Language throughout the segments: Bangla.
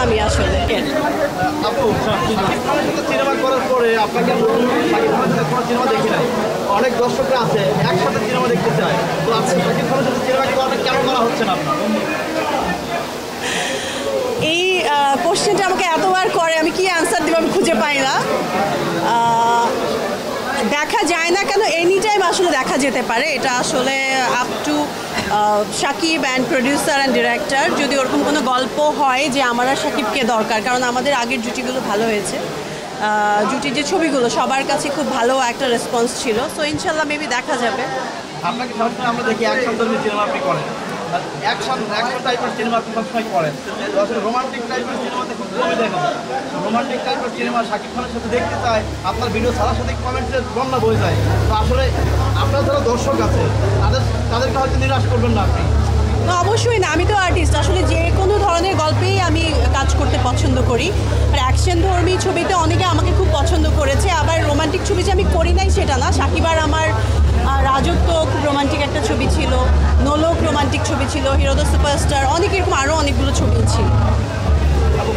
আমি আসলে। আপু সিনেমা করার পরে আপনাকে শাকিব খানের সাথে কোনো সিনেমা দেখি নাই, অনেক দর্শকরা আছে একসাথে সিনেমা দেখতে চায়, তো আজকে শাকিব খানের সাথে সিনেমা করাটা কেন করা হচ্ছে না আপনার? এই কোশ্চেনটা আমাকে এতবার করে, আমি কি অ্যান্সার দেবো আমি খুঁজে পাই না। দেখা যায় না কেন, এনি টাইম আসলে দেখা যেতে পারে, এটা আসলে up to Shakib and producer and director. যদি ওরকম কোনো গল্প হয় যে আমার আর শাকিবকে দরকার, কারণ আমাদের আগের জুটিগুলো ভালো হয়েছে, জুটির যে ছবিগুলো সবার কাছে খুব ভালো একটা রেসপন্স ছিল, সো ইনশাল্লাহ মেবি দেখা যাবে। আপনাকে সবসময় আমরা দেখি অ্যাকশন ধর্মী সিনেমা আপনি করেন, অ্যাকশন টাইপের সিনেমা আপনি সবসময় করেন, আসলে রোমান্টিক টাইপের সিনেমাতে খুব কমই দেখেন। রোমান্টিক টাইপের সিনেমা শাকিব খানের সাথে দেখতে চায়, আপনার ভিডিও ছাড়ার সাথে কমেন্টের বন্যা বয়ে যায়। তো আসলে আপনার যারা দর্শক আছে তাদেরকে হয়তো নিরাশ করবেন না আপনি। না, অবশ্যই না, আমি তো আর্টিস্ট, আসলে যে কোনো ধরনের গল্পেই আমি কাজ করতে পছন্দ করি। আর অ্যাকশন ধর্মী ছবিতে অনেকে আমাকে খুব পছন্দ করেছে, আবার রোমান্টিক ছবি যে আমি করি নাই সেটা না। শাকিব আর আমার রাজত্ব খুব রোমান্টিক একটা ছবি ছিল, নোলক রোমান্টিক ছবি ছিল, হিরো দ্য সুপারস্টার, অনেক এরকম আরও অনেকগুলো ছবি ছিল।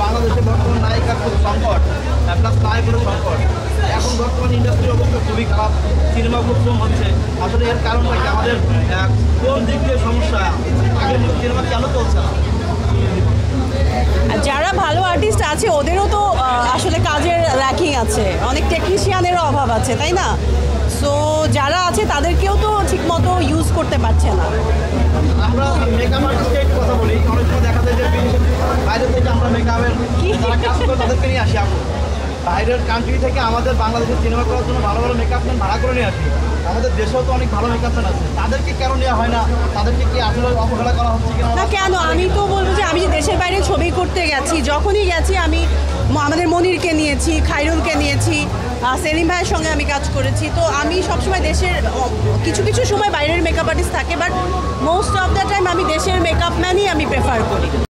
বাংলাদেশে বর্তমান নায়িকার খুব সংকট, প্লাস নায়কেরও সংকট। এখন বর্তমান ইন্ডাস্ট্রির অবস্থা খুবই খারাপ, সিনেমা খুব কম হচ্ছে। আসলে এর কারণটা কি, আমাদের কোন দিক দিয়ে সমস্যা, আগের মতো সিনেমা কেন চলছে না? যারা ভালো আর্টিস্ট আছে ওদেরও তো আসলে কাজের ল্যাকিং আছে, অনেক টেকনিশিয়ানেরও অভাব আছে, তাই না? সো যারা আছে তাদেরকেও তো ঠিকমতো ইউজ করতে পারছে না। আমরা মেকআপ আর্টিস্টের কথা বলি, অনেক সময় দেখা যায় যে বাইরে থেকে আমরা মেকআপের যারা কাজ করে তাদেরকে নিয়ে আসি। বাইরের কান্ট্রি থেকে আমাদের বাংলাদেশের সিনেমা করার জন্য ভালো ভালো মেকআপ ম্যান ভাড়া করে নিয়ে আসি। আমাদের দেশেও তো অনেক ভালো মেকআপ ম্যান আছে, তাদেরকে কেন নেওয়া হয় না? তাদেরকে কি আসলে অবহেলা করা হচ্ছে কিনা? না কেন, আমি তো বলবো যে আমি যে দেশের বাইরে ছবি করতে গেছি, যখনই গেছি আমি আমাদের মনিরকে নিয়েছি, খাইরুলকে নিয়েছি, সেলিম ভাইয়ের সঙ্গে আমি কাজ করেছি। তো আমি সবসময় দেশের, কিছু কিছু সময় বাইরের মেকআপ আর্টিস্ট থাকে, but most of the time আমি দেশের মেকআপ ম্যানই আমি প্রেফার করি।